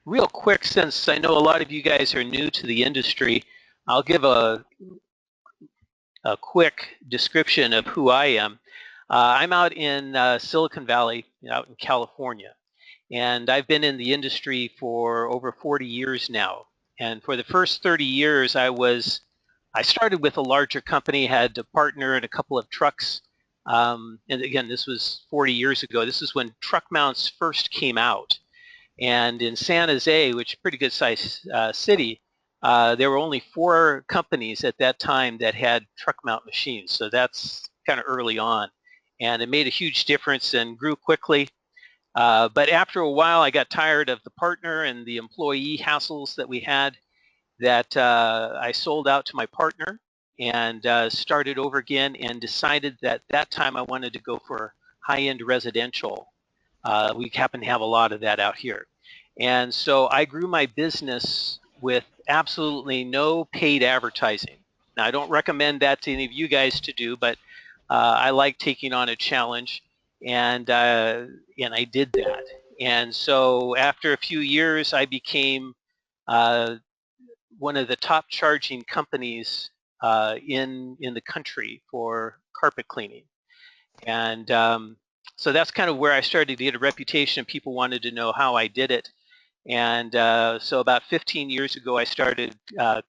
Real quick, since I know a lot of you guys are new to the industry, I'll give a quick description of who I am. I'm out in Silicon Valley, out in California, and I've been in the industry for over 40 years now. And for the first 30 years, I started with a larger company, had a partner and a couple of trucks. And again, this was 40 years ago. This is when truck mounts first came out. And in San Jose, which is a pretty good sized city, there were only 4 companies at that time that had truck mount machines. So that's kind of early on. And it made a huge difference and grew quickly. But after a while, I got tired of the partner and the employee hassles that we had, that I sold out to my partner and started over again, and decided that time I wanted to go for high-end residential. We happen to have a lot of that out here. And so I grew my business with absolutely no paid advertising. Now, I don't recommend that to any of you guys to do, but I like taking on a challenge, and I did that. And so after a few years, I became uh, one of the top charging companies in the country for carpet cleaning. And so that's kind of where I started to get a reputation. People wanted to know how I did it. And so about 15 years ago, I started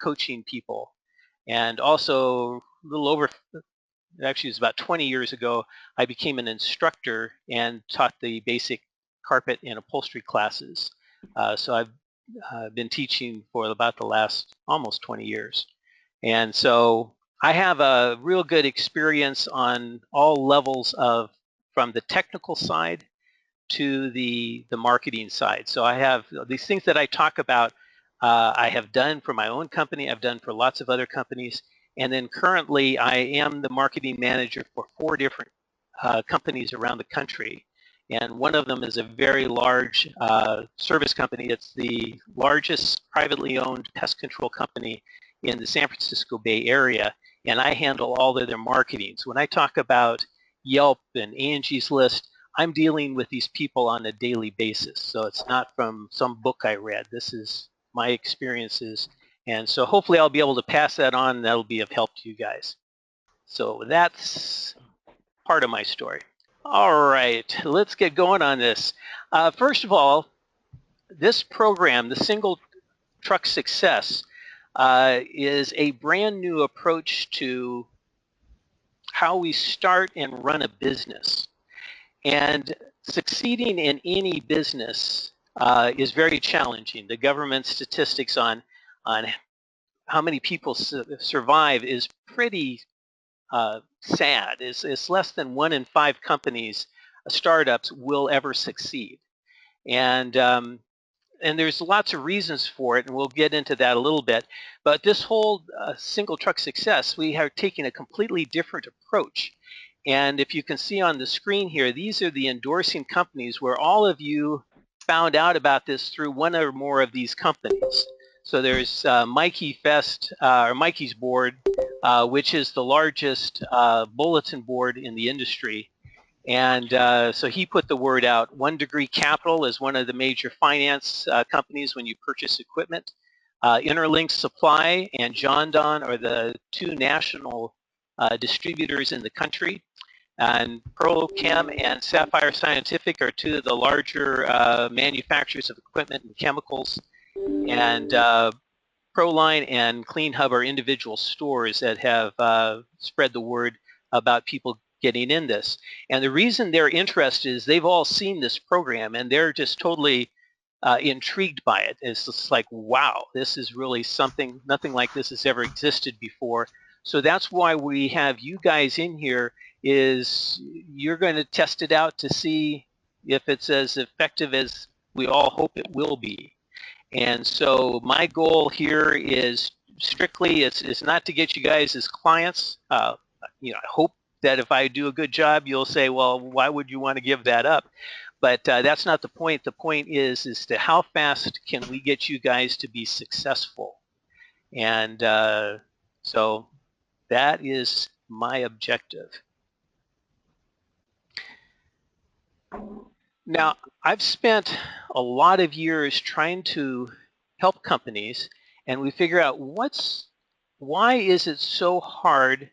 coaching people. And also a little over, actually it was about 20 years ago, I became an instructor and taught the basic carpet and upholstery classes. So I've been teaching for about the last almost 20 years. And so I have a real good experience on all levels of, from the technical side to the marketing side. So I have these things that I talk about, I have done for my own company, I've done for lots of other companies, and then currently I am the marketing manager for 4 different companies around the country. And one of them is a very large service company. It's the largest privately owned pest control company in the San Francisco Bay Area, and I handle all of their marketing. So when I talk about Yelp and Angie's List, I'm dealing with these people on a daily basis. So it's not from some book I read. This is my experiences. And so hopefully I'll be able to pass that on, and that'll be of help to you guys. So that's part of my story. All right, let's get going on this. First of all, this program, the Single Truck Success, is a brand new approach to how we start and run a business. And succeeding in any business is very challenging. The government statistics on how many people survive is pretty sad. It's less than 1 in 5 companies, startups, will ever succeed. And there's lots of reasons for it, and we'll get into that a little bit. But this whole single truck success, we are taking a completely different approach. And if you can see on the screen here, these are the endorsing companies where all of you found out about this through one or more of these companies. So there's Mikey Fest, or Mikey's board, which is the largest bulletin board in the industry. And so he put the word out. 1 Degree Capital is one of the major finance companies when you purchase equipment. Interlink Supply and John Don are the 2 national distributors in the country. And Pearl-Chem and Sapphire Scientific are 2 of the larger manufacturers of equipment and chemicals. And Proline and Clean Hub are individual stores that have spread the word about people getting in this. And the reason they're interested is they've all seen this program, and they're just totally intrigued by it. It's just like, wow, this is really something, nothing like this has ever existed before. So that's why we have you guys in here, is you're going to test it out to see if it's as effective as we all hope it will be. And so my goal here is strictly, it's not to get you guys as clients. I hope that if I do a good job, you'll say, well, why would you want to give that up? But that's not the point. The point is to how fast can we get you guys to be successful? And so that is my objective. Now, I've spent a lot of years trying to help companies, and we figure out why is it so hard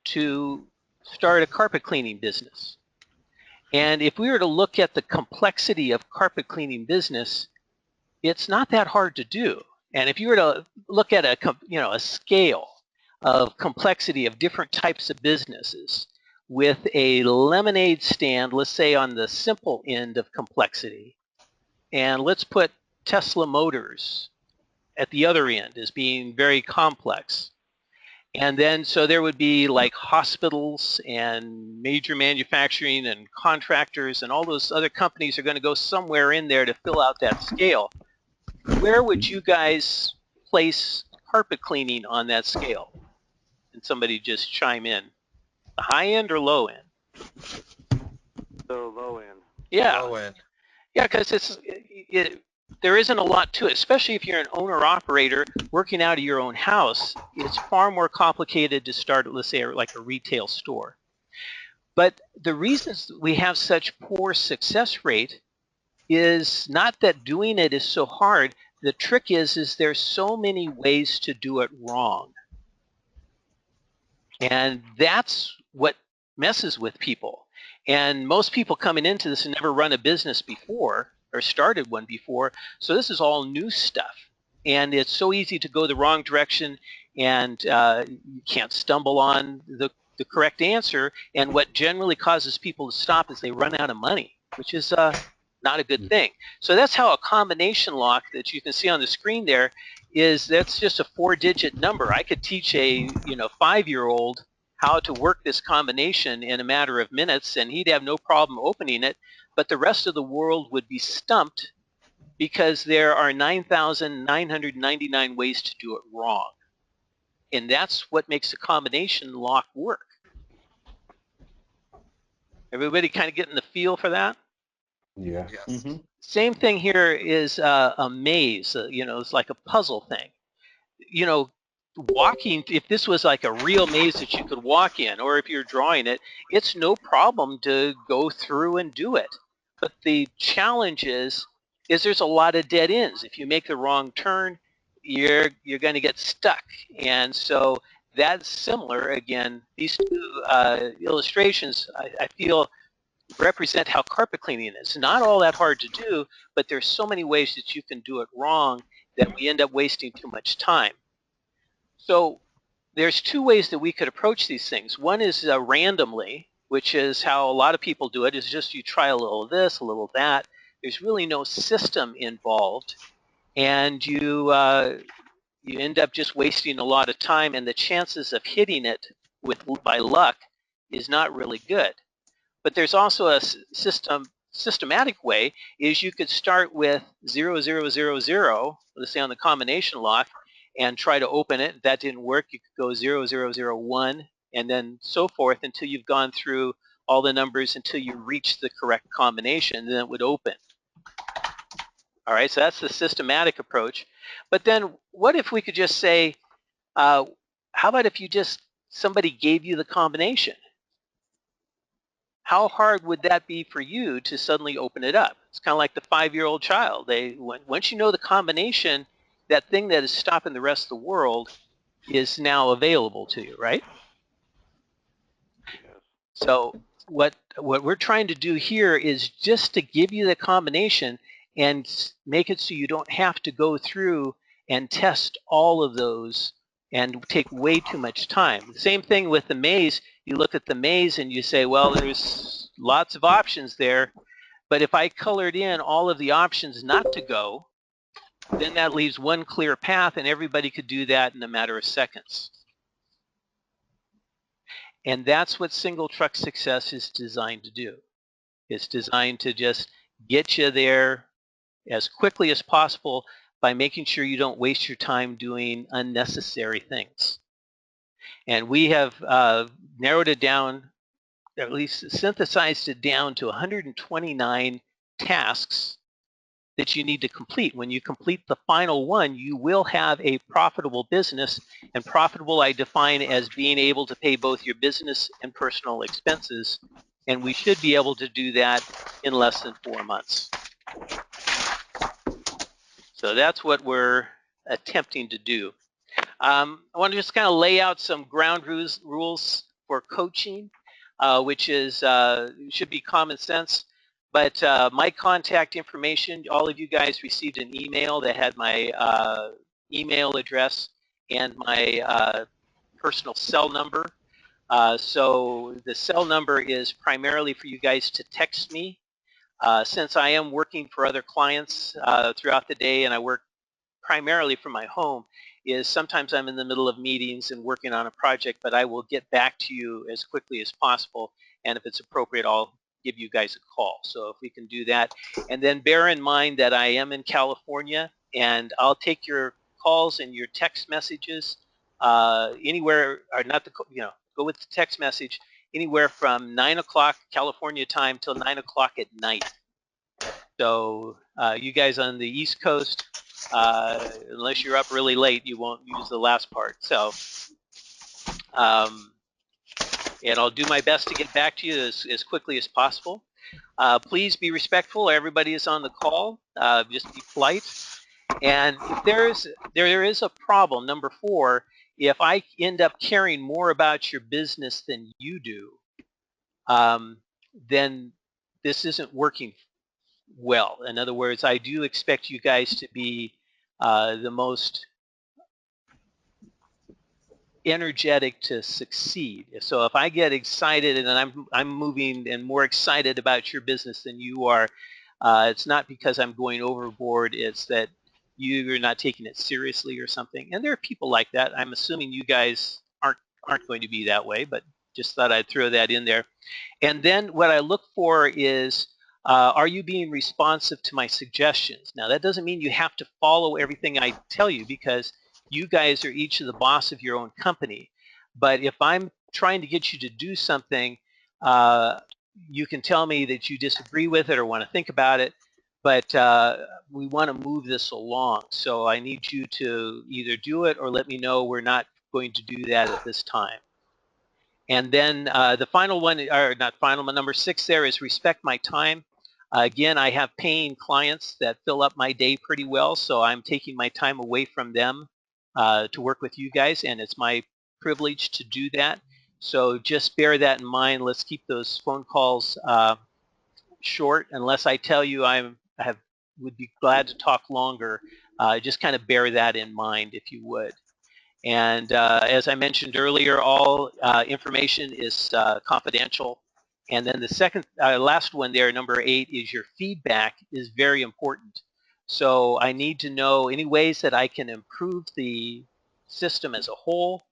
to start a carpet cleaning business? And if we were to look at the complexity of carpet cleaning business, it's not that hard to do. And if you were to look at a scale of complexity of different types of businesses with a lemonade stand, let's say on the simple end of complexity, and let's put Tesla Motors at the other end as being very complex. And then so there would be like hospitals and major manufacturing and contractors and all those other companies are going to go somewhere in there to fill out that scale. Where would you guys place carpet cleaning on that scale? And somebody just chime in. The high end or low end? The low end. Yeah. Low end. Yeah, because there isn't a lot to it, especially if you're an owner-operator working out of your own house. It's far more complicated to start, let's say, like a retail store. But the reasons we have such poor success rate is not that doing it is so hard. The trick is there's so many ways to do it wrong. And that's what messes with people. And most people coming into this and never run a business before or started one before. So this is all new stuff. And it's so easy to go the wrong direction and you can't stumble on the correct answer. And what generally causes people to stop is they run out of money, which is not a good thing. So that's how a combination lock that you can see on the screen there that's just a 4-digit number. I could teach a 5-year-old how to work this combination in a matter of minutes, and he'd have no problem opening it, but the rest of the world would be stumped because there are 9,999 ways to do it wrong. And that's what makes a combination lock work. Everybody kind of getting the feel for that? Yeah. Yes. Mm-hmm. Same thing here is a maze. It's like a puzzle thing. Walking, if this was like a real maze that you could walk in, or if you're drawing it, it's no problem to go through and do it. But the challenge is there's a lot of dead ends. If you make the wrong turn, you're going to get stuck. And so that's similar. Again, these two illustrations, I feel, represent how carpet cleaning is. Not all that hard to do, but there's so many ways that you can do it wrong that we end up wasting too much time. So there's two ways that we could approach these things. One is randomly, which is how a lot of people do it, is just you try a little of this, a little of that. There's really no system involved, and you end up just wasting a lot of time, and the chances of hitting it by luck is not really good. But there's also a systematic way is you could start with 0000, let's say on the combination lock, and try to open it. If that didn't work, you could go 0001 and then so forth until you've gone through all the numbers until you reach the correct combination, and then it would open. All right, so that's the systematic approach. But then what if we could just say, how about if somebody gave you the combination? How hard would that be for you to suddenly open it up? It's kind of like the 5-year-old child. Once you know the combination, that thing that is stopping the rest of the world is now available to you, right? Yes. So what we're trying to do here is just to give you the combination and make it so you don't have to go through and test all of those and take way too much time. The same thing with the maze. You look at the maze and you say, well, there's lots of options there, but if I colored in all of the options not to go, then that leaves one clear path and everybody could do that in a matter of seconds. And that's what single truck success is designed to do. It's designed to just get you there as quickly as possible by making sure you don't waste your time doing unnecessary things. And we have narrowed it down, at least synthesized it down to 129 tasks that you need to complete. When you complete the final one, you will have a profitable business. And profitable I define as being able to pay both your business and personal expenses and we should be able to do that in less than 4 months. So that's what we're attempting to do. I want to just kind of lay out some ground rules for coaching, which is should be common sense. But my contact information, all of you guys received an email that had my email address and my personal cell number. So the cell number is primarily for you guys to text me. Since I am working for other clients throughout the day and I work primarily from my home, is sometimes I'm in the middle of meetings and working on a project, but I will get back to you as quickly as possible. And if it's appropriate, I'll give you guys a call. So if we can do that. And then bear in mind that I am in California, and I'll take your calls and your text messages anywhere, or not the, go with the text message, anywhere from 9 o'clock California time till 9 o'clock at night. So you guys on the East Coast, unless you're up really late, you won't use the last part. So, and I'll do my best to get back to you as quickly as possible. Please be respectful. Everybody is on the call. Just be polite. And if there is a problem, number 4, if I end up caring more about your business than you do, then this isn't working well. In other words, I do expect you guys to be the most energetic to succeed. So if I get excited and I'm moving and more excited about your business than you are, it's not because I'm going overboard. It's that you're not taking it seriously or something. And there are people like that. I'm assuming you guys aren't going to be that way, but just thought I'd throw that in there. And then what I look for is, are you being responsive to my suggestions? Now, that doesn't mean you have to follow everything I tell you, because you guys are each the boss of your own company. But if I'm trying to get you to do something, you can tell me that you disagree with it or want to think about it, but we want to move this along. So I need you to either do it or let me know we're not going to do that at this time. And then the final one, or not final, but number 6 there is respect my time. Again, I have paying clients that fill up my day pretty well, so I'm taking my time away from them to work with you guys, and it's my privilege to do that. So just bear that in mind. Let's keep those phone calls short, unless I tell you would be glad to talk longer. Just kind of bear that in mind, if you would. And as I mentioned earlier, all information is confidential. And then the second, last one there, number 8, is your feedback is very important. So I need to know any ways that I can improve the system as a whole.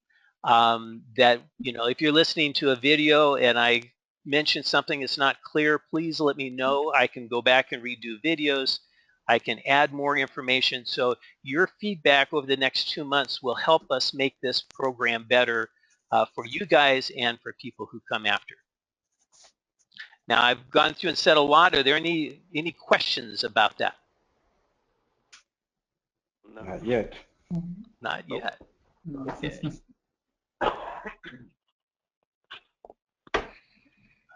That, if you're listening to a video and I mention something that's not clear, please let me know. I can go back and redo videos. I can add more information. So your feedback over the next 2 months will help us make this program better for you guys and for people who come after. Now, I've gone through and said a lot. Are there any questions about that? No. Not yet. Not yet. Okay.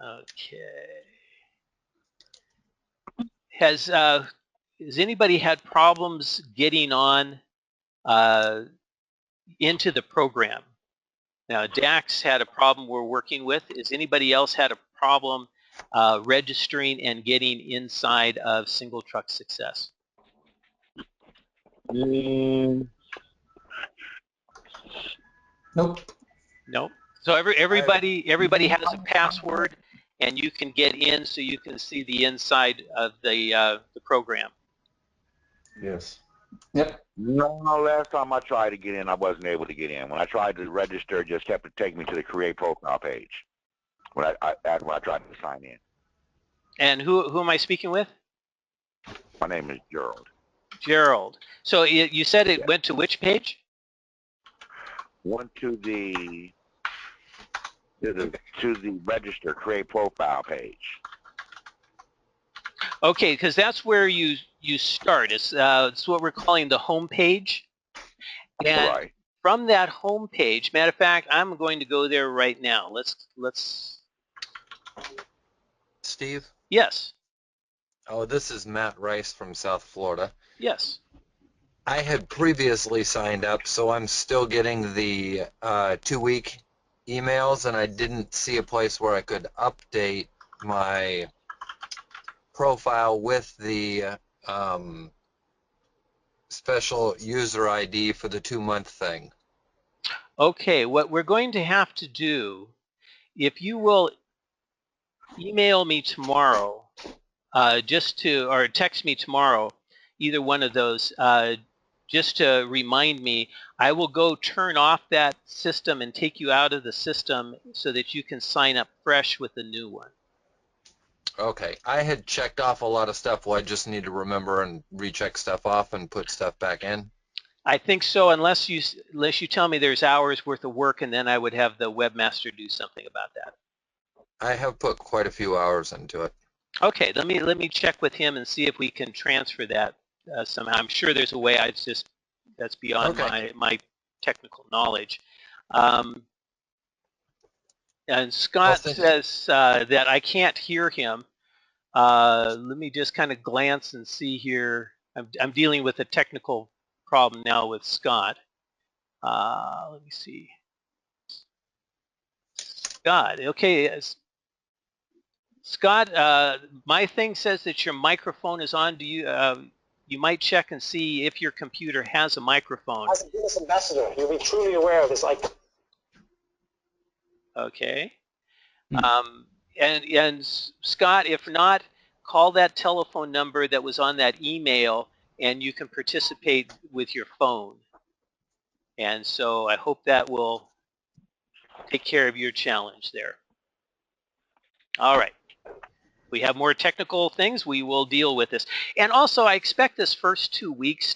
Okay. Has anybody had problems getting on into the program? Now, Dax had a problem we're working with. Has anybody else had a problem registering and getting inside of Single Truck Success? Nope. Nope. So everybody has a password, and you can get in, so you can see the inside of the program. Yes. Yep. No, last time I tried to get in, I wasn't able to get in. When I tried to register, it just kept taking me to the create profile page when I tried to sign in. And who am I speaking with? My name is Gerald. Gerald. So you said it went to which page? Went to the register create profile page. Okay, because that's where you start. It's what we're calling the home page. And Right. from that home page, matter of fact, I'm going to go there right now. Let's Steve? Yes. Oh, this is Matt Rice from South Florida. Yes. I had previously signed up, so I'm still getting the 2-week emails, and I didn't see a place where I could update my profile with the special user ID for the 2-month thing. Okay, what we're going to have to do, if you will email me tomorrow, or text me tomorrow, either one of those, just to remind me, I will go turn off that system and take you out of the system so that you can sign up fresh with the new one. Okay, I had checked off a lot of stuff. Well, I just need to remember and recheck stuff off and put stuff back in. I think so, unless you tell me there's hours worth of work, and then I would have the webmaster do something about that. I have put quite a few hours into it. Okay, let me check with him and see if we can transfer that somehow. I'm sure there's a way. That's beyond my technical knowledge. And Scott says that I can't hear him. Let me just kind of glance and see here. I'm dealing with a technical problem now with Scott. Let me see. Scott, okay. Scott, my thing says that your microphone is on. Do you? You might check and see if your computer has a microphone. As a business ambassador, you'll be truly aware of this. Okay. And Scott, if not, call that telephone number that was on that email, and you can participate with your phone. And so I hope that will take care of your challenge there. All right. We have more technical things, we will deal with this. And also, I expect this first 2 weeks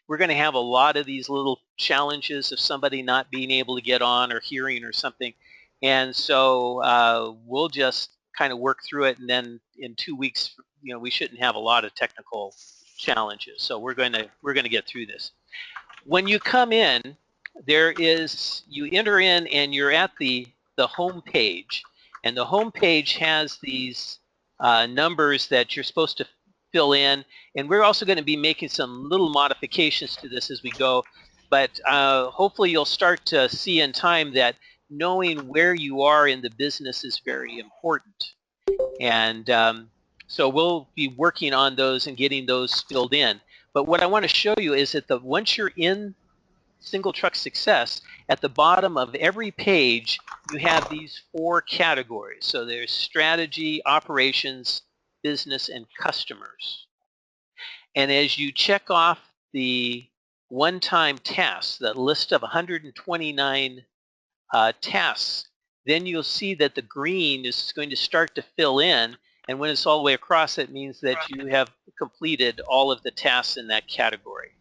we're going to have a lot of these little challenges of somebody not being able to get on or hearing or something. And so we'll just kind of work through it, and then in 2 weeks, we shouldn't have a lot of technical challenges. So we're going to get through this. When you come in, you enter in and you're at the home page, and the home page has these numbers that you're supposed to fill in, and we're also going to be making some little modifications to this as we go, but hopefully you'll start to see in time that knowing where you are in the business is very important. And so we'll be working on those and getting those filled in. But what I want to show you is that once you're in Single Truck Success, at the bottom of every page, you have these 4 categories. So there's strategy, operations, business, and customers. And as you check off the one-time tasks, that list of 129 tasks, then you'll see that the green is going to start to fill in. And when it's all the way across, it means that you have completed all of the tasks in that category.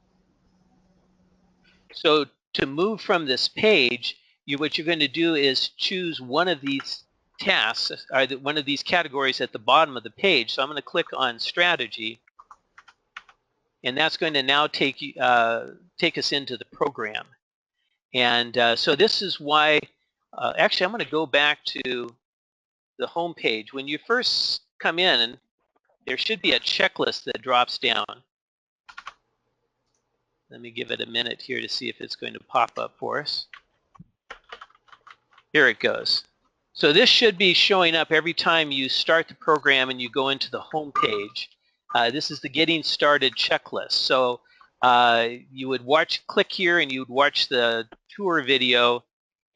So to move from this page, what you're going to do is choose one of these tasks, or one of these categories at the bottom of the page. So I'm going to click on strategy, and that's going to now take us into the program. And so this is why, actually I'm going to go back to the home page. When you first come in, there should be a checklist that drops down. Let me give it a minute here to see if it's going to pop up for us. Here it goes. So this should be showing up every time you start the program and you go into the home page. This is the Getting Started checklist. So you would click here and you would watch the tour video,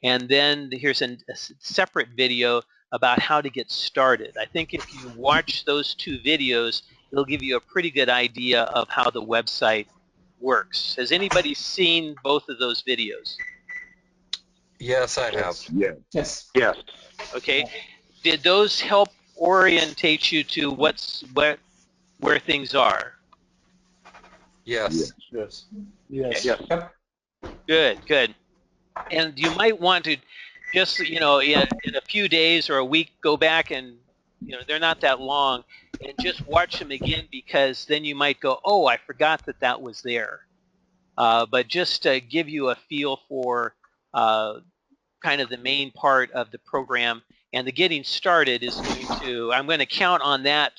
and then here's a separate video about how to get started. I think if you watch those 2 videos, it'll give you a pretty good idea of how the website works. Has anybody seen both of those videos? Yes, I have. Yes. Yes. Okay. Did those help orientate you to where things are? Yes. Yes. Yes. Yep. Good. And you might want to just, in a few days or a week, go back and, they're not that long, and just watch them again, because then you might go, oh, I forgot that was there. But just to give you a feel for kind of the main part of the program, and the getting started is going to, I'm going to count on that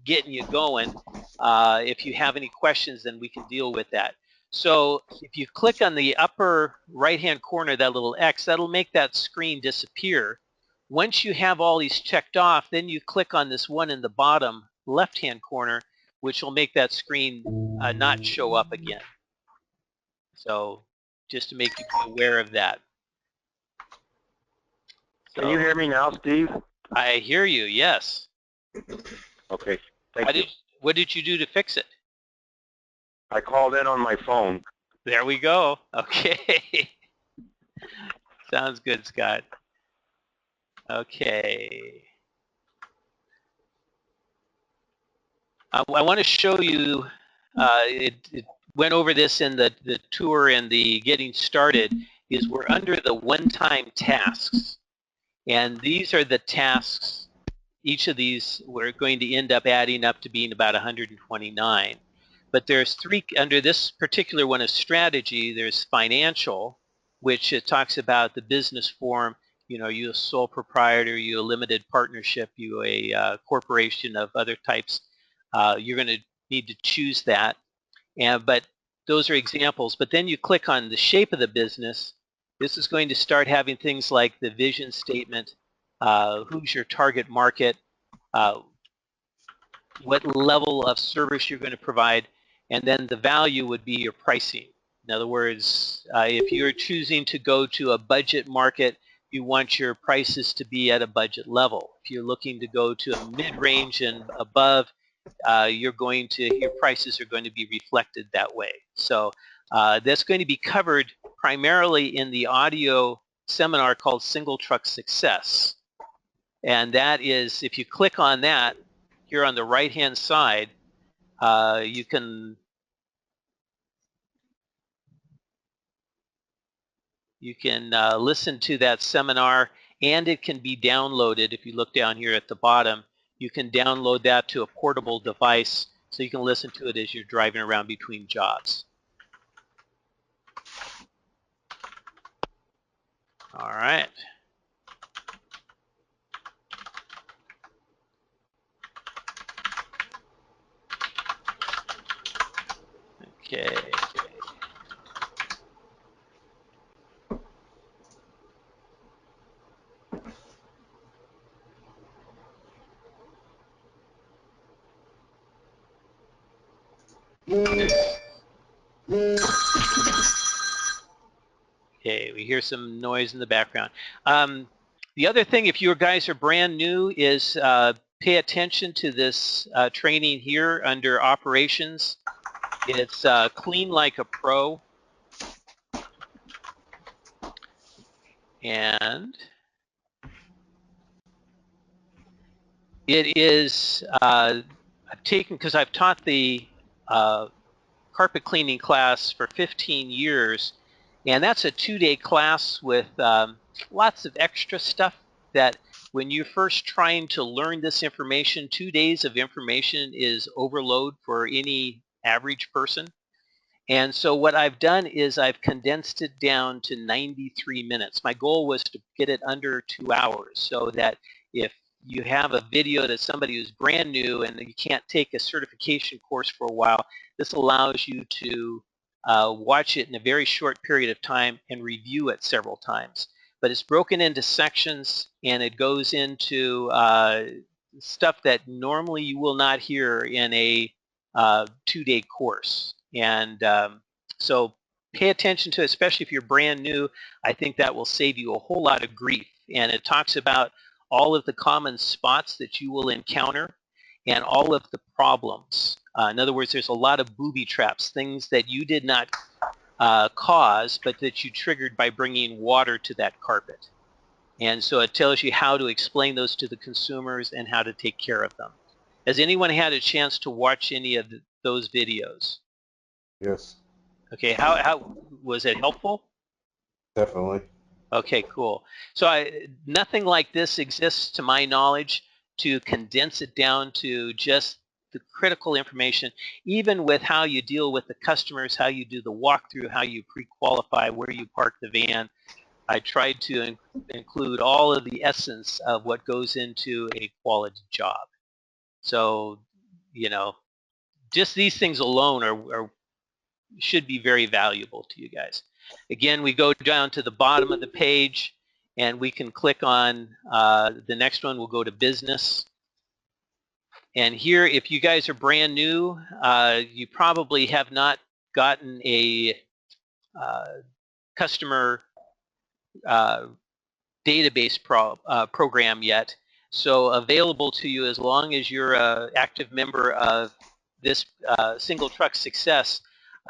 getting you going. If you have any questions, then we can deal with that. So if you click on the upper right-hand corner, that little X, that'll make that screen disappear. Once you have all these checked off, then you click on this one in the bottom left-hand corner, which will make that screen not show up again. So just to make you be aware of that. Can you hear me now, Steve? I hear you, yes. Okay, thank you. What did you do to fix it? I called in on my phone. There we go. Okay. Sounds good, Scott. Okay. I want to show you, it went over this in the tour and the getting started, is we're under the one-time tasks. And these are the tasks. Each of these we're going to end up adding up to being about 129. But there's three, under this particular one of strategy, there's financial, which it talks about the business form. You know, you a sole proprietor, you a limited partnership, you a corporation of other types. You're going to need to choose that. But those are examples. But then you click on the shape of the business. This is going to start having things like the vision statement, who's your target market, what level of service you're going to provide, and then the value would be your pricing. In other words, if you're choosing to go to a budget market, you want your prices to be at a budget level. If you're looking to go to a mid-range and above, your prices are going to be reflected that way. So that's going to be covered primarily in the audio seminar called Single Truck Success. And that is, if you click on that, here on the right-hand side, you can listen to that seminar, and it can be downloaded. If you look down here at the bottom, you can download that to a portable device so you can listen to it as you're driving around between jobs. All right. Okay. Okay, we hear some noise in the background. The other thing, if you guys are brand new, is pay attention to this training here under operations. It's clean like a pro. And it is, I've taken, because I've taught the carpet cleaning class for 15 years, and that's a 2-day class with lots of extra stuff that when you're first trying to learn this information, 2 days of information is overload for any average person. And so what I've done is I've condensed it down to 93 minutes. My goal was to get it under 2 hours so that if you have a video that somebody who's brand new and you can't take a certification course for a while, this allows you to watch it in a very short period of time and review it several times. But it's broken into sections, and it goes into stuff that normally you will not hear in a 2-day course. And so pay attention to it, especially if you're brand new. I think that will save you a whole lot of grief. And it talks about all of the common spots that you will encounter and all of the problems. In other words, there's a lot of booby traps, things that you did not cause, but that you triggered by bringing water to that carpet. And so it tells you how to explain those to the consumers and how to take care of them. Has anyone had a chance to watch any of those videos? Yes. Okay, how was it helpful? Definitely. Okay, cool. So nothing like this exists to my knowledge to condense it down to just the critical information, even with how you deal with the customers, how you do the walkthrough, how you pre-qualify, where you park the van. I tried to include all of the essence of what goes into a quality job. So, you know, just these things alone should be very valuable to you guys. Again, we go down to the bottom of the page, and we can click on the next one. We'll go to business. And here, if you guys are brand new, you probably have not gotten a customer database program yet. So available to you as long as you're an active member of this single truck success,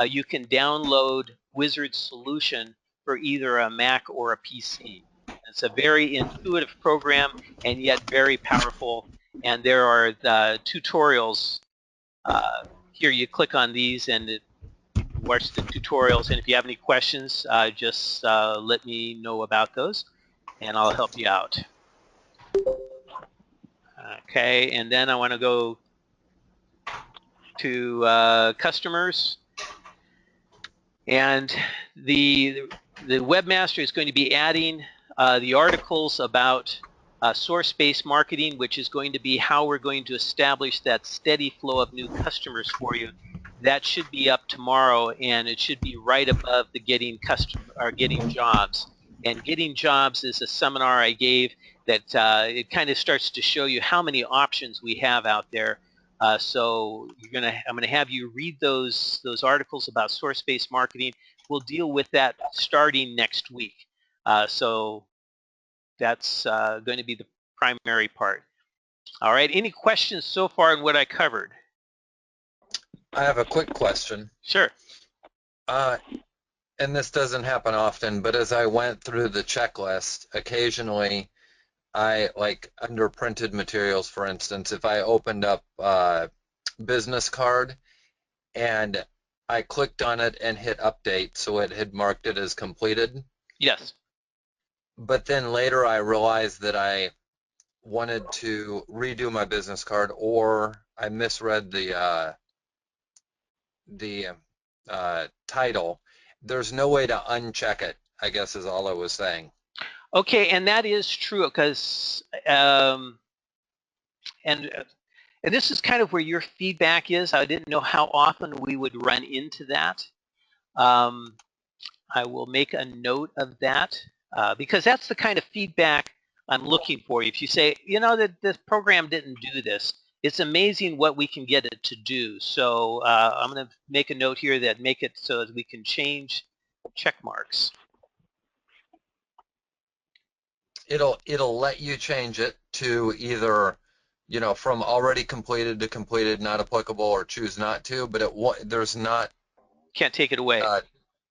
you can download Wizard Solution for either a Mac or a PC. It's a very intuitive program and yet very powerful. And there are tutorials. Here you click on these and watch the tutorials. And if you have any questions, just let me know about those, and I'll help you out. Okay, and then I want to go to customers, and the webmaster is going to be adding the articles about source-based marketing, which is going to be how we're going to establish that steady flow of new customers for you. That should be up tomorrow, and it should be right above the getting jobs. And getting jobs is a seminar I gave that it kind of starts to show you how many options we have out there. So I'm gonna have you read those articles about source-based marketing. We'll deal with that starting next week. So that's going to be the primary part. All right. Any questions so far on what I covered? I have a quick question. Sure. And this doesn't happen often, but as I went through the checklist, occasionally I, like under printed materials, for instance, if I opened up business card and I clicked on it and hit update, so it had marked it as completed. Yes. But then later I realized that I wanted to redo my business card, or I misread the title. There's no way to uncheck it, I guess is all I was saying. Okay, and that is true because and this is kind of where your feedback is. I didn't know how often we would run into that. I will make a note of that because that's the kind of feedback I'm looking for. If you say, you know, that this program didn't do this, it's amazing what we can get it to do. So I'm going to make a note here that make it so that we can change check marks. It'll let you change it to either, you know, from already completed to completed, not applicable, or choose not to, but there's not. Can't take it away.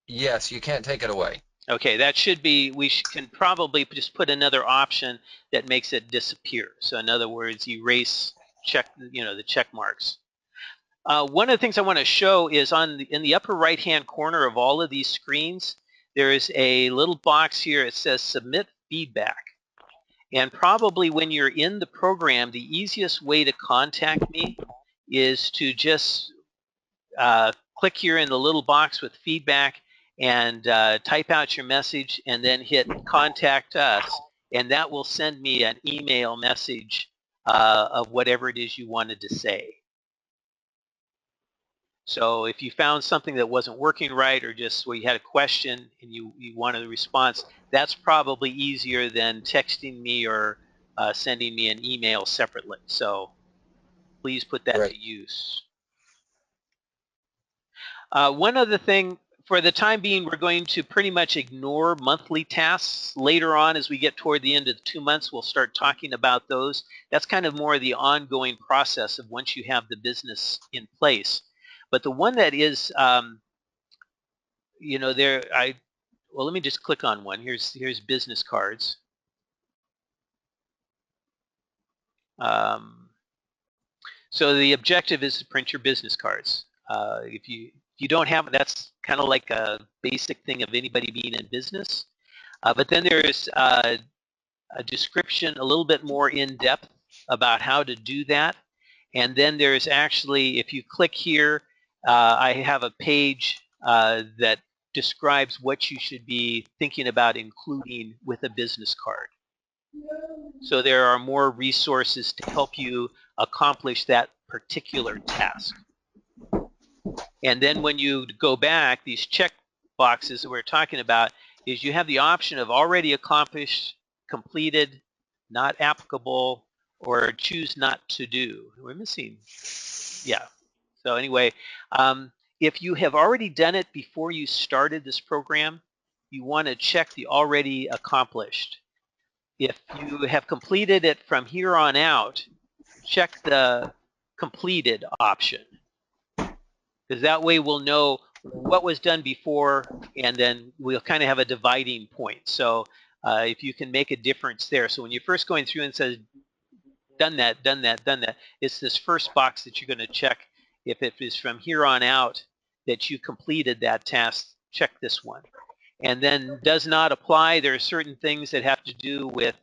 Yes, you can't take it away. Okay, that should be, can probably just put another option that makes it disappear. So in other words, erase the check marks. One of the things I want to show is in the upper right-hand corner of all of these screens, there is a little box here. It says submit feedback. And probably when you're in the program, the easiest way to contact me is to just click here in the little box with feedback and type out your message and then hit contact us. And that will send me an email message of whatever it is you wanted to say. So if you found something that wasn't working right or just where you had a question and you wanted a response, that's probably easier than texting me or sending me an email separately. So please put that to use. One other thing, for the time being, we're going to pretty much ignore monthly tasks. Later on, as we get toward the end of the 2 months, we'll start talking about those. That's kind of more of the ongoing process of once you have the business in place. But the one that is, you know, well, let me just click on one. Here's business cards. So the objective is to print your business cards. If you don't have it, that's kind of like a basic thing of anybody being in business. But then there's a description a little bit more in depth about how to do that. And then there's actually, if you click here, I have a page that describes what you should be thinking about including with a business card. So there are more resources to help you accomplish that particular task. And then when you go back, these check boxes that we're talking about is you have the option of already accomplished, completed, not applicable, or choose not to do. We're missing, yeah. So anyway, if you have already done it before you started this program, you want to check the already accomplished. If you have completed it from here on out, check the completed option, because that way we'll know what was done before, and then we'll kind of have a dividing point. So if you can make a difference there. So when you're first going through and it says done that, done that, done that, it's this first box that you're going to check. If it is from here on out that you completed that task, check this one. And then does not apply. There are certain things that have to do with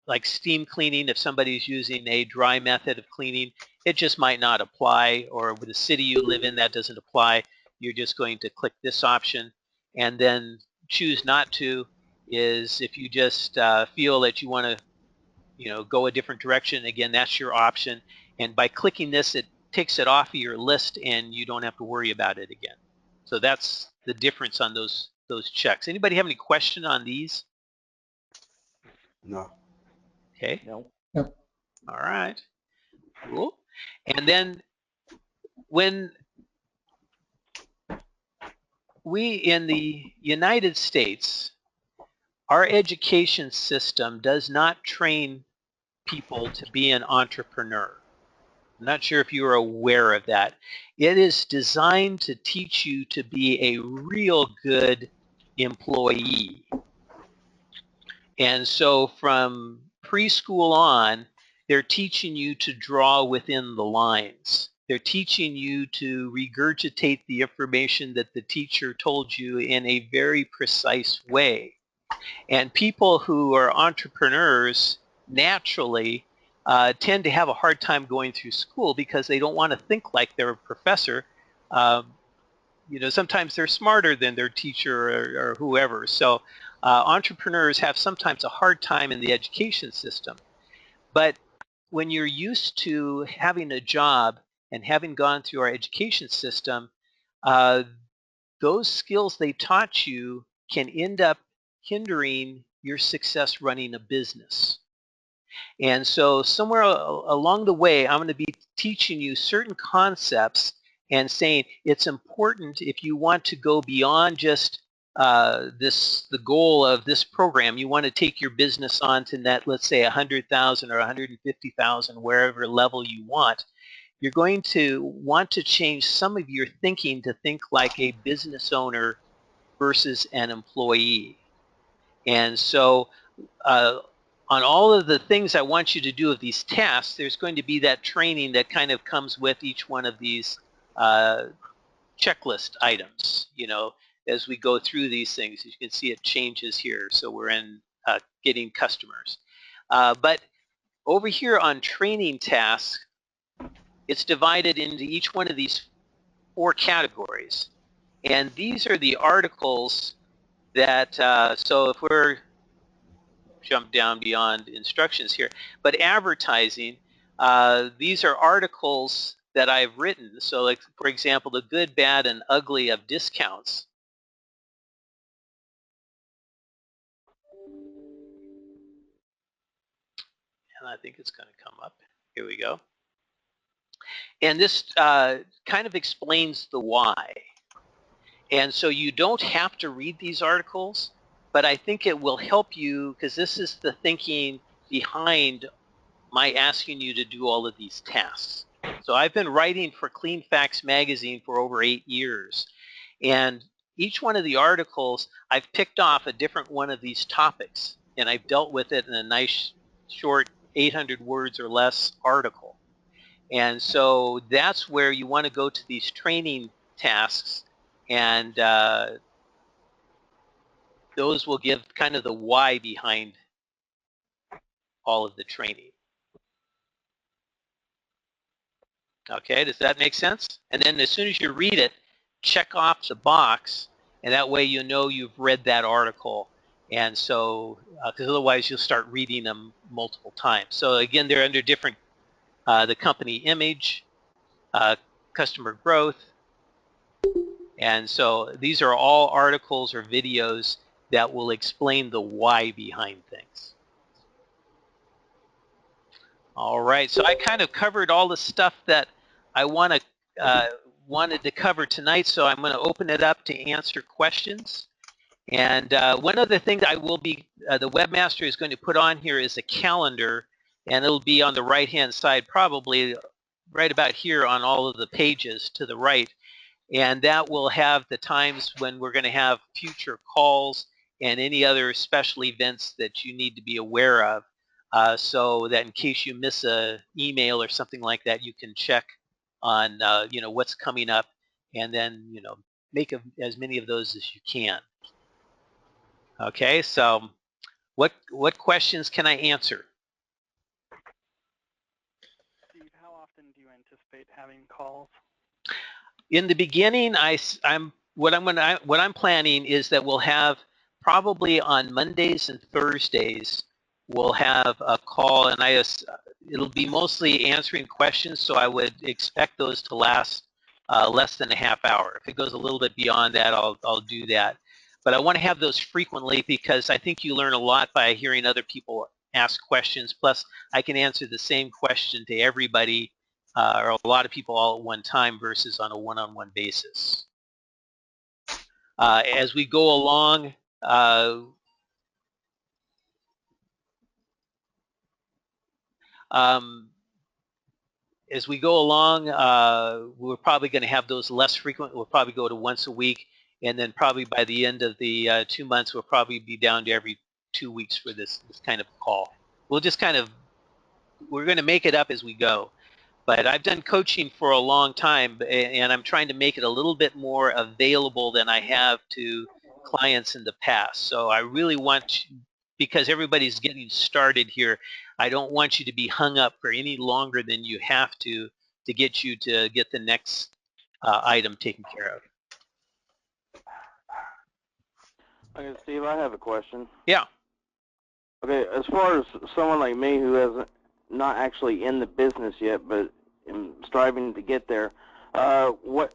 like steam cleaning. If somebody's using a dry method of cleaning, it just might not apply, or with the city you live in, that doesn't apply. You're just going to click this option. And then choose not to is if you just feel that you want to go a different direction. Again, that's your option. And by clicking this, it takes it off of your list and you don't have to worry about it again. So that's the difference on those checks. Anybody have any question on these? No. Okay. No. Yep. All right. Cool. And then when we in the United States, our education system does not train people to be an entrepreneur. I'm not sure if you are aware of that. It is designed to teach you to be a real good employee. And so from preschool on, they're teaching you to draw within the lines. They're teaching you to regurgitate the information that the teacher told you in a very precise way. And people who are entrepreneurs naturally tend to have a hard time going through school because they don't want to think like they're a professor. Sometimes they're smarter than their teacher or whoever. So entrepreneurs have sometimes a hard time in the education system. But when you're used to having a job and having gone through our education system, those skills they taught you can end up hindering your success running a business. And so somewhere along the way, I'm going to be teaching you certain concepts and saying it's important if you want to go beyond just the goal of this program. You want to take your business on to that, let's say 100,000 or 150,000, wherever level you want. You're going to want to change some of your thinking to think like a business owner versus an employee. And so on all of the things I want you to do of these tasks, there's going to be that training that kind of comes with each one of these checklist items, as we go through these things. You can see it changes here. So we're in getting customers. But over here on training tasks, it's divided into each one of these 4 categories. And these are the articles that, so if we're jump down beyond instructions here, but advertising, these are articles that I've written. So like, for example, the good, bad, and ugly of discounts. And I think it's going to come up. Here we go. And this kind of explains the why. And so you don't have to read these articles, but I think it will help you because this is the thinking behind my asking you to do all of these tasks. So I've been writing for Clean Facts magazine for over 8 years. And each one of the articles, I've picked off a different one of these topics. And I've dealt with it in a nice, short, 800 words or less article. And so that's where you want to go to these training tasks. And those will give kind of the why behind all of the training. Okay, does that make sense? And then as soon as you read it, check off the box, and that way you know you've read that article. And so, because otherwise you'll start reading them multiple times. So again, they're under different, the company image, customer growth. And so these are all articles or videos that will explain the why behind things. All right, so I kind of covered all the stuff that I wanted to cover tonight, so I'm going to open it up to answer questions. And one other thing that I will be, the webmaster is going to put on here is a calendar, and it'll be on the right-hand side, probably right about here on all of the pages to the right. And that will have the times when we're going to have future calls and any other special events that you need to be aware of, so that in case you miss a email or something like that, you can check on what's coming up, and then make as many of those as you can. Okay, so what questions can I answer? Steve, how often do you anticipate having calls? In the beginning, what I'm planning is that we'll have probably on Mondays and Thursdays we'll have a call, and it'll be mostly answering questions. So I would expect those to last less than a half hour. If it goes a little bit beyond that, I'll do that. But I want to have those frequently because I think you learn a lot by hearing other people ask questions. Plus, I can answer the same question to everybody or a lot of people all at one time versus on a one-on-one basis. As we go along, we're probably going to have those less frequent. We'll probably go to once a week, and then probably by the end of the 2 months, we'll probably be down to every 2 weeks for this kind of call. We're going to make it up as we go. But I've done coaching for a long time, and I'm trying to make it a little bit more available than I have to clients in the past. So I really want you, because everybody's getting started here, I don't want you to be hung up for any longer than you have to get you to get the next item taken care of. Okay, Steve, I have a question. Yeah. Okay, as far as someone like me who hasn't not actually in the business yet, but am striving to get there, what,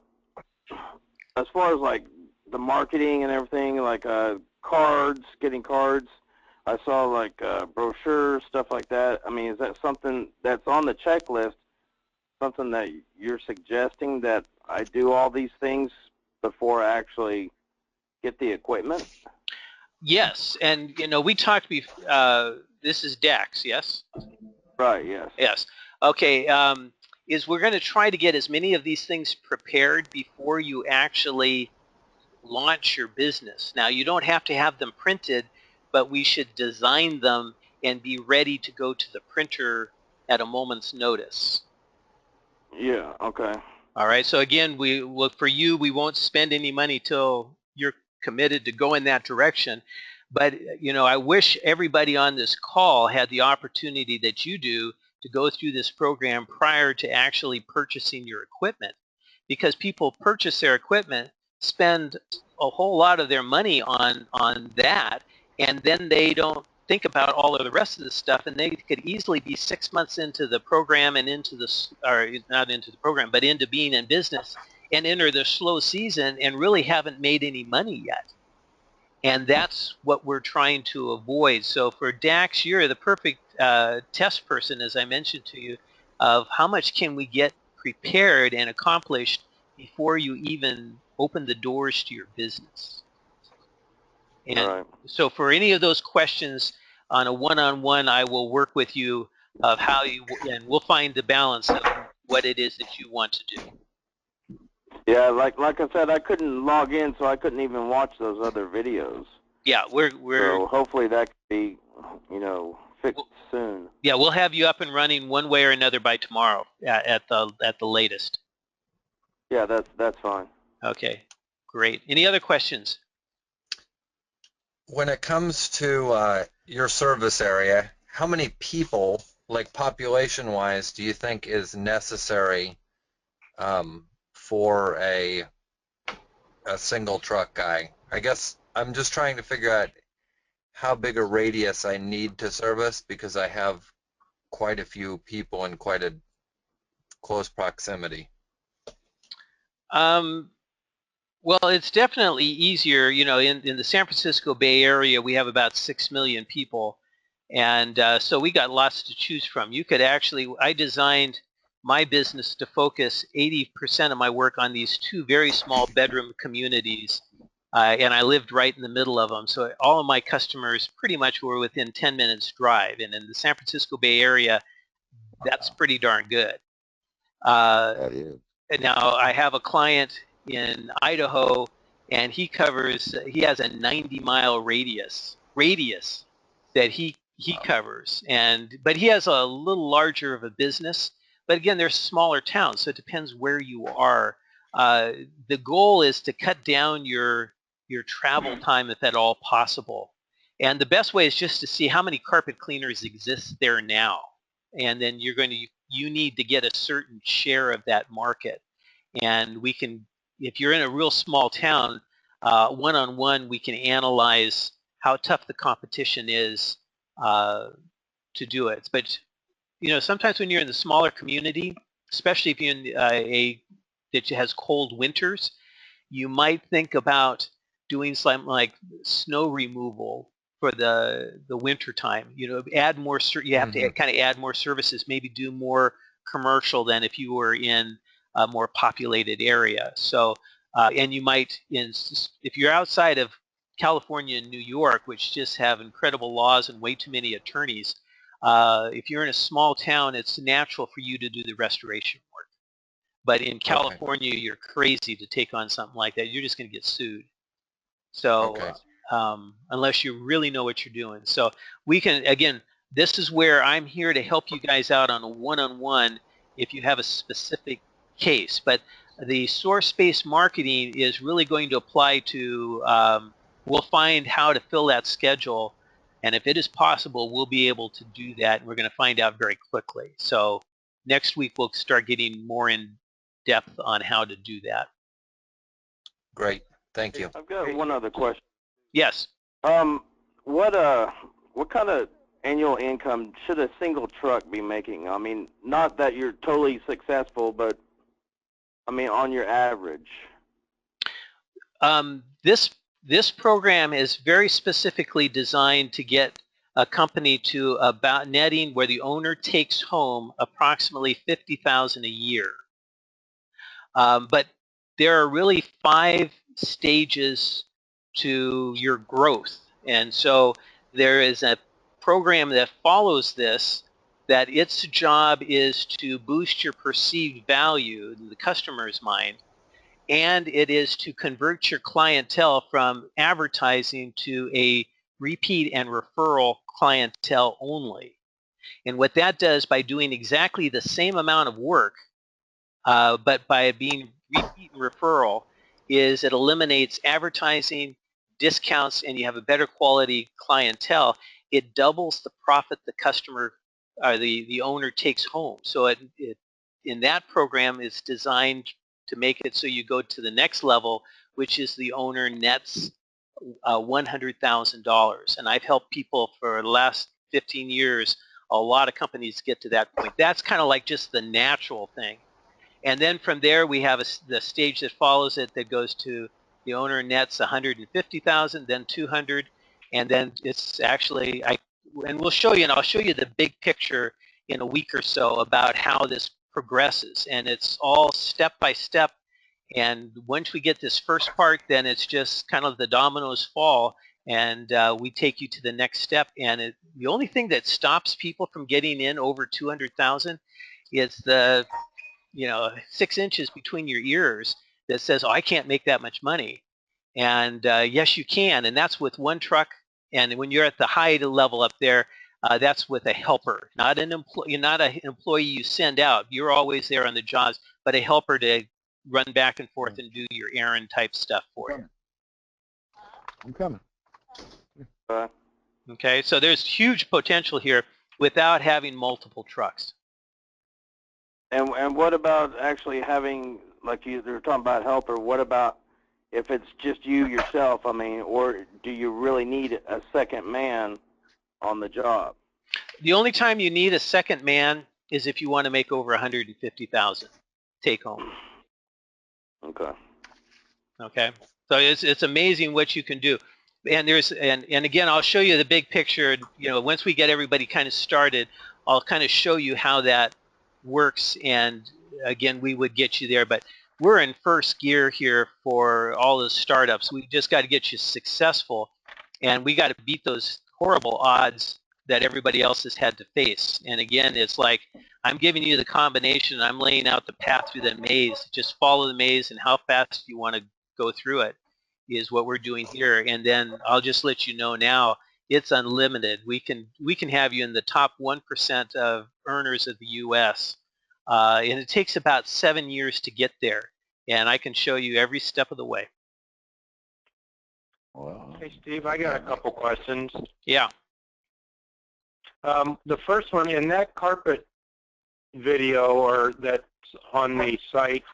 as far as like the marketing and everything, like cards, getting cards, I saw like brochures, stuff like that. I mean, is that something that's on the checklist, something that you're suggesting that I do all these things before I actually get the equipment? Yes, and we talked before. This is Dax, yes? Right, yes. Yes. Okay, is we're going to try to get as many of these things prepared before you actually launch your business. Now, you don't have to have them printed, but we should design them and be ready to go to the printer at a moment's notice. Yeah, okay. All right, so again, for you, we won't spend any money till you're committed to go in that direction. But, I wish everybody on this call had the opportunity that you do to go through this program prior to actually purchasing your equipment. Because people purchase their equipment, spend a whole lot of their money on that, and then they don't think about all of the rest of the stuff, and they could easily be 6 months into the program and not into the program, but into being in business and enter the slow season and really haven't made any money yet. And that's what we're trying to avoid. So for Dax, you're the perfect test person, as I mentioned to you, of how much can we get prepared and accomplished before you even open the doors to your business. And right. So for any of those questions on a one-on-one, I will work with you of how and we'll find the balance of what it is that you want to do. Yeah, like I said, I couldn't log in, so I couldn't even watch those other videos. Yeah, So hopefully that can be, fixed soon. Yeah, we'll have you up and running one way or another by tomorrow at the latest. Yeah, that's fine. Okay, great. Any other questions? When it comes to your service area, how many people, like population-wise, do you think is necessary for a a single truck guy. I guess I'm just trying to figure out how big a radius I need to service because I have quite a few people in quite a close proximity. Well, it's definitely easier. You know, in the San Francisco Bay Area, we have about 6 million people. And so we got lots to choose from. You could actually, I designed my business to focus 80% of my work on these two very small bedroom communities. And I lived right in the middle of them. So all of my customers pretty much were within 10 minutes drive. And in the San Francisco Bay Area, that's pretty darn good. That is. Now I have a client in Idaho, and he has a 90-mile radius that he covers, but he has a little larger of a business. But again, they're smaller towns, so it depends where you are. The goal is to cut down your travel time if at all possible. And the best way is just to see how many carpet cleaners exist there now, and then you need to get a certain share of that market. And we can, if you're in a real small town, one-on-one, we can analyze how tough the competition is to do it. But you know, sometimes when you're in the smaller community, especially if you're in that has cold winters, you might think about doing something like snow removal for the winter time. You know, add more. You have to kind of add more services. Maybe do more commercial than if you were in a more populated area. So, and you might, if you're outside of California and New York, which just have incredible laws and way too many attorneys, if you're in a small town, it's natural for you to do the restoration work. But in California, you're crazy to take on something like that. You're just going to get sued. So unless you really know what you're doing. So we can, again, this is where I'm here to help you guys out on a one-on-one if you have a specific case. But the source-based marketing is really going to apply to, we'll find how to fill that schedule. And if it is possible, we'll be able to do that. And we're going to find out very quickly. So next week, we'll start getting more in depth on how to do that. Great, thank you. I've got one other question. Yes. What kind of annual income should a single truck be making? I mean, not that you're totally successful, but I mean on your average. This program is very specifically designed to get a company to about netting where the owner takes home approximately $50,000 a year. But there are really 5 stages to your growth. And so there is a program that follows this, that its job is to boost your perceived value in the customer's mind, and it is to convert your clientele from advertising to a repeat and referral clientele only. And what that does, by doing exactly the same amount of work, but by being repeat and referral, is it eliminates advertising, discounts, and you have a better quality clientele. It doubles the profit the customer, the owner takes home. So in that program, it's designed to make it so you go to the next level, which is the owner nets $100,000. And I've helped people for the last 15 years, a lot of companies get to that point. That's kind of like just the natural thing. And then from there, we have the stage that follows it that goes to the owner nets 150,000, then 200, and then it's actually, and we'll show you, and I'll show you the big picture in a week or so about how this progresses. And it's all step by step. And once we get this first part, then it's just kind of the dominoes fall, and we take you to the next step. And the only thing that stops people from getting in over 200,000 is the 6 inches between your ears that says, oh, I can't make that much money. And yes, you can. And that's with one truck. And when you're at the high level up there, that's with a helper, not an employee you send out. You're always there on the jobs, but a helper to run back and forth and do your errand type stuff for you. I'm coming. Okay, so there's huge potential here without having multiple trucks. And what about actually having, like you were talking about helper, what about if it's just you yourself, I mean, or do you really need a second man on the job? The only time you need a second man is if you want to make over 150,000 take home. Okay. Okay, so it's amazing what you can do, and again, I'll show you the big picture. You know, once we get everybody kind of started, I'll kind of show you how that works, and again, we would get you there. But we're in first gear here for all the startups. We just got to get you successful, and we got to beat those horrible odds that everybody else has had to face. And again, it's like I'm giving you the combination. I'm laying out the path through the maze. Just follow the maze, and how fast you want to go through it is what we're doing here. And then I'll just let you know now, it's unlimited. We can have you in the top 1% of earners of the U.S. And it takes about 7 years to get there. And I can show you every step of the way. Well, Hey, Steve, I got a couple questions. Yeah. The first one, in that carpet video or that's on the site,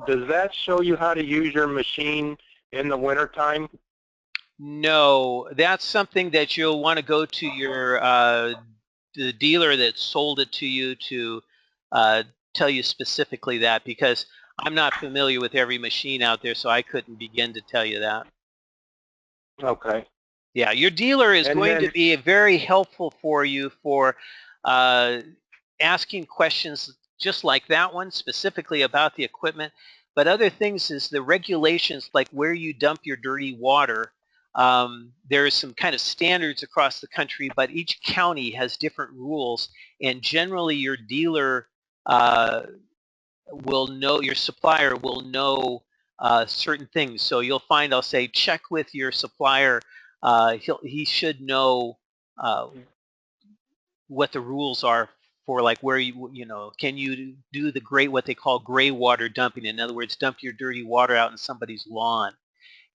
does that show you how to use your machine in the wintertime? No, that's something that you'll want to go to your the dealer that sold it to you to tell you specifically that, because I'm not familiar with every machine out there, so I couldn't begin to tell you that. Okay. Yeah, your dealer is And going to then- be very helpful for you for asking questions just like that one, specifically about the equipment. But other things is the regulations, like where you dump your dirty water. There are some kind of standards across the country, but each county has different rules. And generally, your dealer will know, your supplier will know certain things. So you'll find, I'll say, check with your supplier. He should know what the rules are for, like, where you know, can you do the what they call gray water dumping? In other words, dump your dirty water out in somebody's lawn.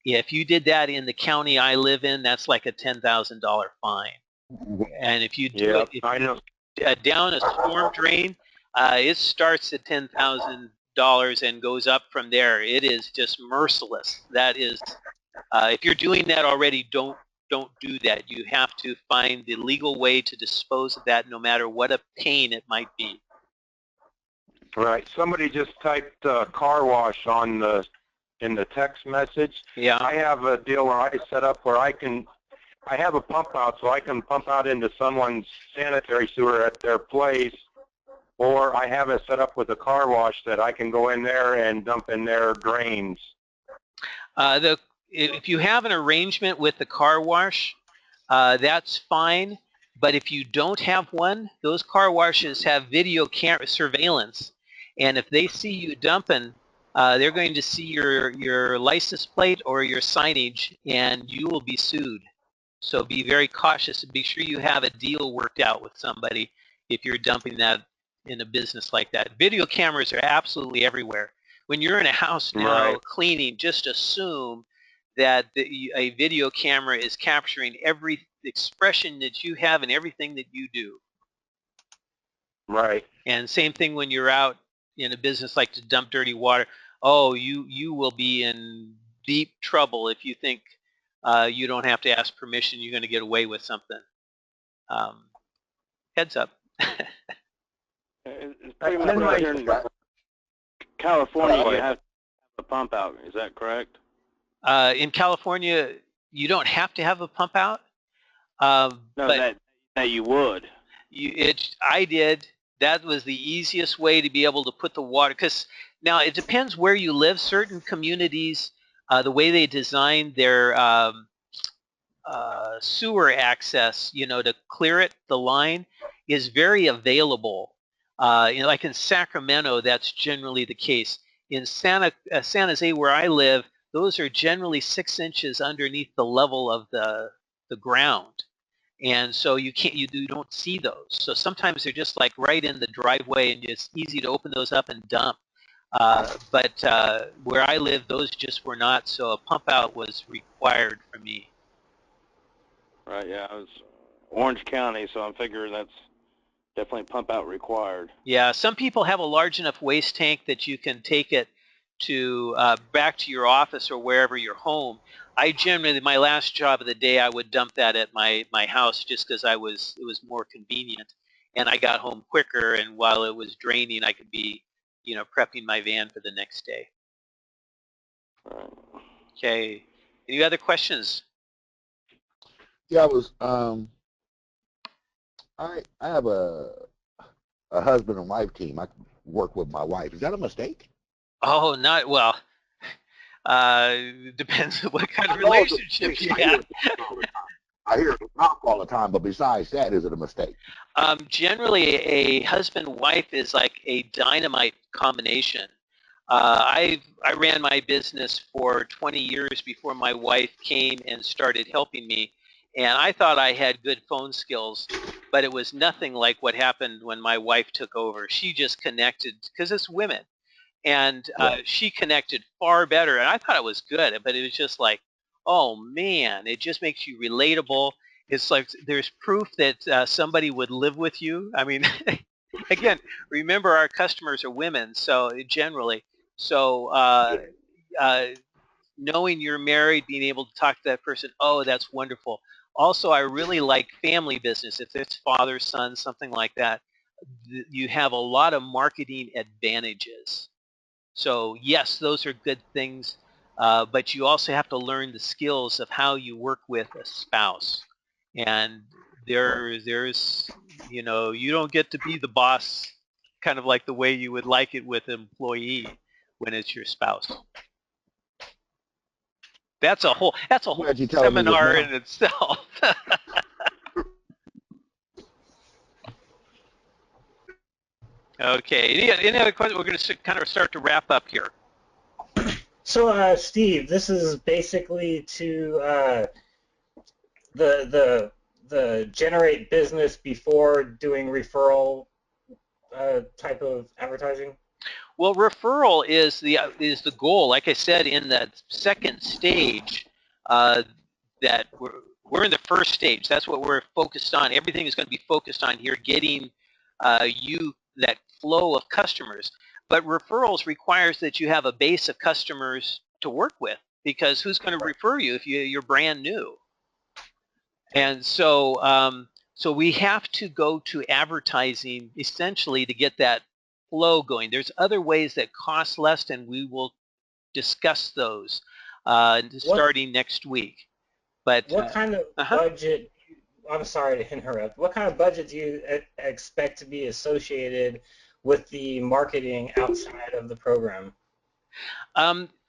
If you did that in the county I live in, that's like a $10,000 fine. And if you do it, I know. down a storm drain, it starts at $10,000 and goes up from there. It is just merciless. That is, if you're doing that already, don't do that. You have to find the legal way to dispose of that, no matter what a pain it might be. Right. Somebody just typed car wash on in the text message. Yeah. I have a deal where I set up where I have a pump out, so I can pump out into someone's sanitary sewer at their place, or I have it set up with a car wash that I can go in there and dump in their drains. If you have an arrangement with the car wash, that's fine. But if you don't have one, those car washes have video camera surveillance, and if they see you dumping, they're going to see your license plate or your signage, and you will be sued. So be very cautious and be sure you have a deal worked out with somebody if you're dumping that in a business like that. Video cameras are absolutely everywhere. When you're in a house now Right. cleaning, just assume that a video camera is capturing every expression that you have and everything that you do. Right. And same thing when you're out in a business like to dump dirty water. Oh, you will be in deep trouble if you think you don't have to ask permission. You're going to get away with something. Heads up. It's pretty much right here in California, you have a pump out. Is that correct? In California, you don't have to have a pump out. No, but that you would. I did. That was the easiest way to be able to put the water, because now it depends where you live. Certain communities, the way they design their sewer access, you know, to clear it, the line is very available. You know, like in Sacramento, that's generally the case. In San Jose, where I live, those are generally 6 inches underneath the level of the ground. And so you don't see those. So sometimes they're just like right in the driveway, and it's easy to open those up and dump. But where I live, those just were not. So a pump out was required for me. Right. Yeah, I was Orange County, so I'm figuring that's definitely pump out required. Yeah, some people have a large enough waste tank that you can take it to back to your office or wherever you're home, I generally, my last job of the day, I would dump that at my house just because it was more convenient, and I got home quicker. And while it was draining, I could be, prepping my van for the next day. Okay. Any other questions? Yeah, I was I have a husband and wife team. I work with my wife. Is that a mistake? Oh, not well. Depends on what kind of I know it's a relationship mistake. you have. I hear it knock all the time, but besides that, is it a mistake? Generally, a husband-wife is like a dynamite combination. I ran my business for 20 years before my wife came and started helping me, and I thought I had good phone skills, but it was nothing like what happened when my wife took over. She just connected, because it's women, and Right. she connected far better, and I thought it was good, but it was just like, oh man, it just makes you relatable. It's like there's proof that somebody would live with you. I mean, again, remember our customers are women, so generally, so uh, knowing you're married, being able to talk to that person, oh, that's wonderful. Also, I really like family business. If it's father, son, something like that, you have a lot of marketing advantages. So yes, those are good things, but you also have to learn the skills of how you work with a spouse. And there's, you don't get to be the boss kind of like the way you would like it with an employee when it's your spouse. That's a I'm whole glad you're telling me this seminar now. in itself. Okay. Any other questions? We're going to kind of start to wrap up here. So, Steve, this is basically to the generate business before doing referral type of advertising. Well, referral is the goal. Like I said, in the second stage, that we're in the first stage. That's what we're focused on. Everything is going to be focused on here, getting you that flow of customers. But referrals requires that you have a base of customers to work with, because who's going to refer you if you're brand new? And so we have to go to advertising essentially to get that flow going. There's other ways that cost less, and we will discuss those What starting next week. But what kind of uh-huh. budget? I'm sorry to interrupt. What kind of budget do you expect to be associated with the marketing outside of the program?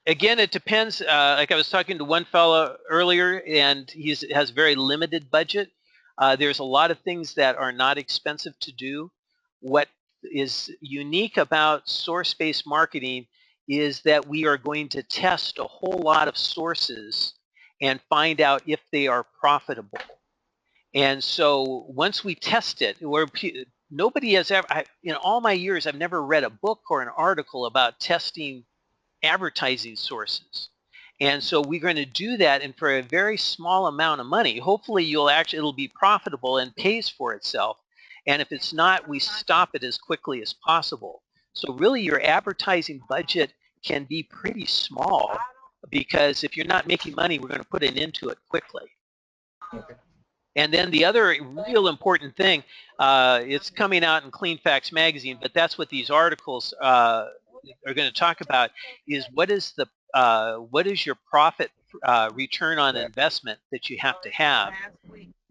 Again, it depends. Like I was talking to one fellow earlier, and he has very limited budget. There's a lot of things that are not expensive to do. What is unique about source-based marketing is that we are going to test a whole lot of sources and find out if they are profitable. And so once we test it, nobody has ever, in all my years, I've never read a book or an article about testing advertising sources. And so we're going to do that, and for a very small amount of money, hopefully it'll be profitable and pays for itself. And if it's not, we stop it as quickly as possible. So really your advertising budget can be pretty small, because if you're not making money, we're going to put an end to it quickly. Okay. And then the other real important thing, it's coming out in Clean Facts magazine, but that's what these articles are going to talk about, is what is your profit return on investment that you have to have.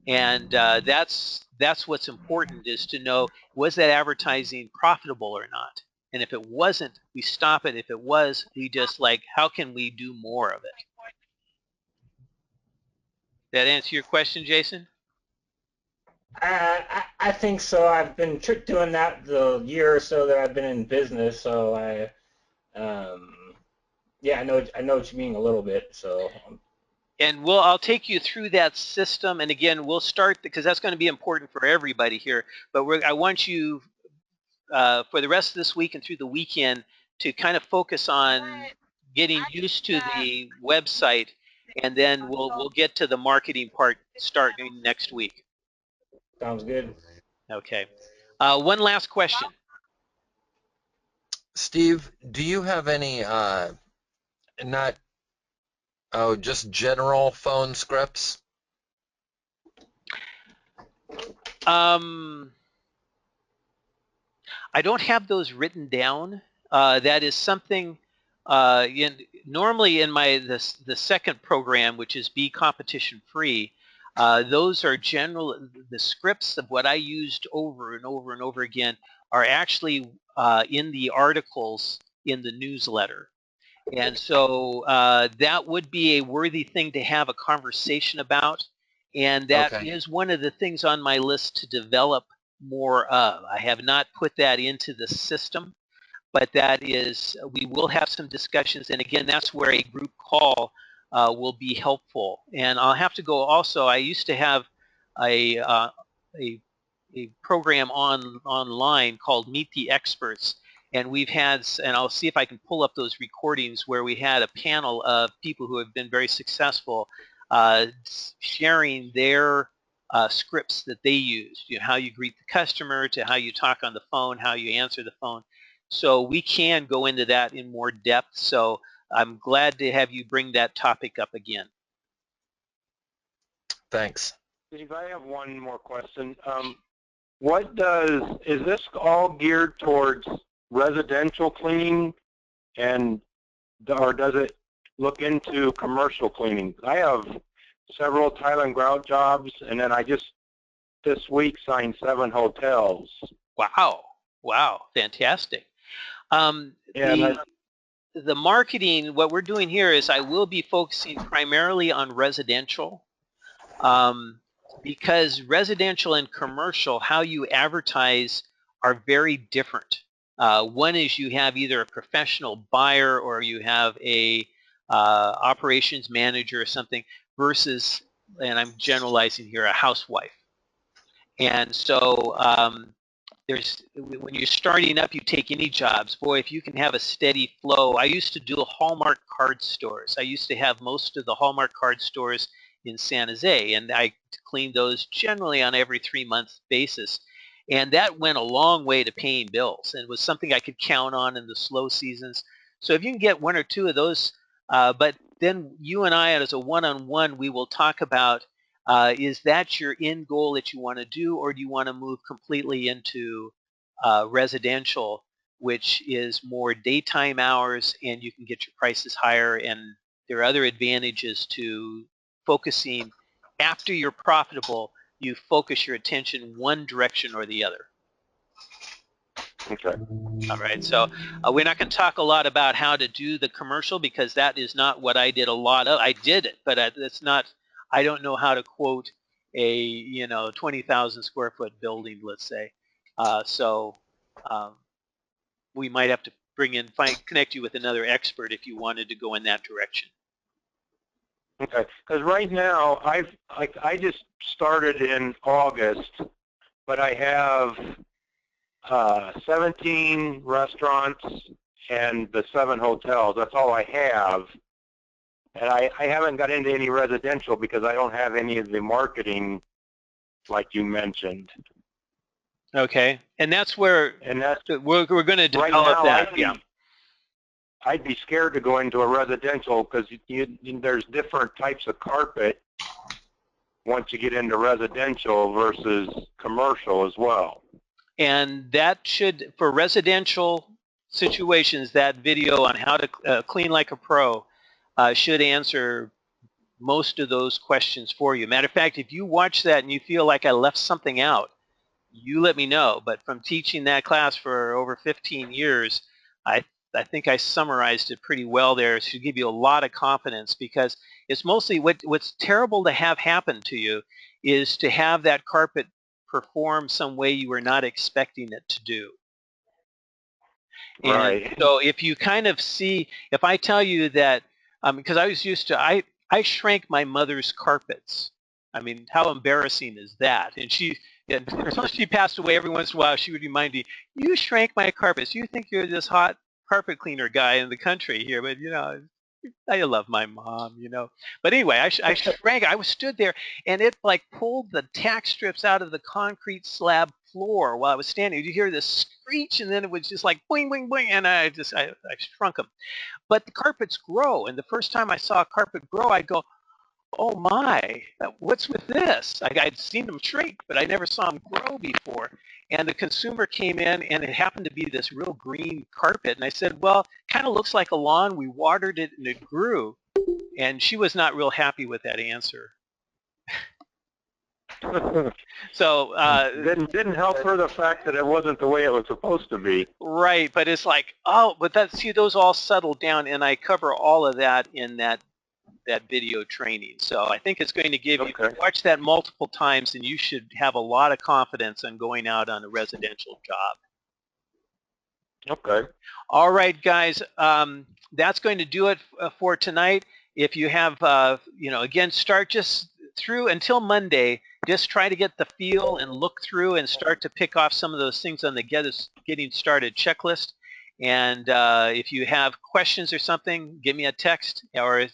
And that's what's important, is to know, was that advertising profitable or not? And if it wasn't, we stop it. If it was, we just how can we do more of it? That answer your question, Jason? I think so. I've been doing that the year or so that I've been in business, so yeah, I know what you mean a little bit. So And I'll take you through that system. And again, we'll start, because that's going to be important for everybody here. But I want you, for the rest of this week and through the weekend, to kind of focus on getting used to the website, and then we'll get to the marketing part starting next week. sounds good. Okay. One last question. Steve, do you have any not just general phone scripts? I don't have those written down. That is something normally in the second program, which is Be Competition Free. Those are the scripts of what I used over and over and over again are actually in the articles in the newsletter. And so that would be a worthy thing to have a conversation about. And that Okay. is one of the things on my list to develop more of. I have not put that into the system, but we will have some discussions. And again, that's where a group call will be helpful. And I'll have to go also, I used to have a, a, a program online called Meet the Experts. And and I'll see if I can pull up those recordings where we had a panel of people who have been very successful sharing their scripts that they used, how you greet the customer, to how you talk on the phone, how you answer the phone. So we can go into that in more depth. So I'm glad to have you bring that topic up again. Thanks. Steve, I have one more question. Is this all geared towards residential cleaning, or does it look into commercial cleaning? I have several tile and grout jobs, and then I just this week signed 7 hotels. Wow, fantastic. The marketing, what we're doing here is I will be focusing primarily on residential. Because residential and commercial, how you advertise are very different. One is you have either a professional buyer or you have a operations manager or something versus, and I'm generalizing here, a housewife. And so when you're starting up, you take any jobs. Boy, if you can have a steady flow. I used to do Hallmark card stores. I used to have most of the Hallmark card stores in San Jose, and I cleaned those generally on every 3-month basis. And that went a long way to paying bills, and was something I could count on in the slow seasons. So if you can get 1 or 2 of those, but then you and I, as a one-on-one, we will talk about is that your end goal that you want to do, or do you want to move completely into residential, which is more daytime hours and you can get your prices higher, and there are other advantages to focusing after you're profitable, you focus your attention one direction or the other. Okay. All right, so we're not going to talk a lot about how to do the commercial because that is not what I did a lot of. I did it, but it's not. I don't know how to quote a 20,000 square foot building, let's say. So we might have to connect you with another expert if you wanted to go in that direction. Okay, because right now I just started in August, but I have 17 restaurants and the 7 hotels. That's all I have. And I haven't got into any residential because I don't have any of the marketing like you mentioned. Okay, and that's where we're going to develop right that. I'd be scared to go into a residential because there's different types of carpet once you get into residential versus commercial as well. And that should, for residential situations, that video on how to clean like a pro should answer most of those questions for you. Matter of fact, if you watch that and you feel like I left something out, you let me know. But from teaching that class for over 15 years, I think I summarized it pretty well there to give you a lot of confidence, because it's mostly what's terrible to have happen to you is to have that carpet perform some way you were not expecting it to do. Right. And so if you kind of see, if I tell you that, because I was used to, I shrank my mother's carpets. I mean, how embarrassing is that? And until she passed away, every once in a while she would remind me, you shrank my carpets. You think you're this hot carpet cleaner guy in the country here, but I love my mom, But anyway, I shrank. I stood there, and it like pulled the tack strips out of the concrete slab floor while I was standing. You hear this screech, and then it was just like boing, boing, boing, and I shrunk them. But the carpets grow, and the first time I saw a carpet grow, I go, oh my, what's with this? I'd seen them shrink, but I never saw them grow before. And the consumer came in, and it happened to be this real green carpet. And I said, well, kind of looks like a lawn. We watered it, and it grew. And she was not real happy with that answer. So didn't help her the fact that it wasn't the way it was supposed to be. right, but it's like, oh, but see, those all settled down, and I cover all of that in that video training. So I think it's going to give you, watch that multiple times, and you should have a lot of confidence in going out on a residential job. Okay. All right, guys, that's going to do it for tonight. If you have, again, start just through until Monday. Just try to get the feel and look through and start to pick off some of those things on the getting started checklist. And if you have questions or something, give me a text or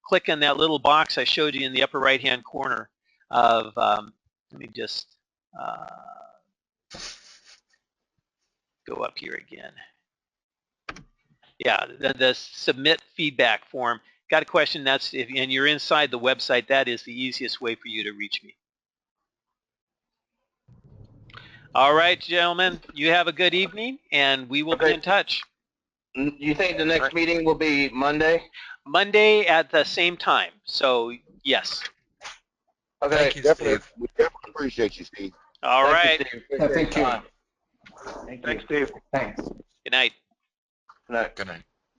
click on that little box I showed you in the upper right-hand corner of, let me just go up here again. Yeah, the submit feedback form. Got a question, and you're inside the website, that is the easiest way for you to reach me. All right, gentlemen, you have a good evening, and we will be in touch. You think the next meeting will be Monday? Monday at the same time, so yes. Okay. Thank you, Definitely, Steve. we definitely appreciate you, Steve. All right. Thank you. Thanks, Steve. Thanks. Good night. Good night. Good night.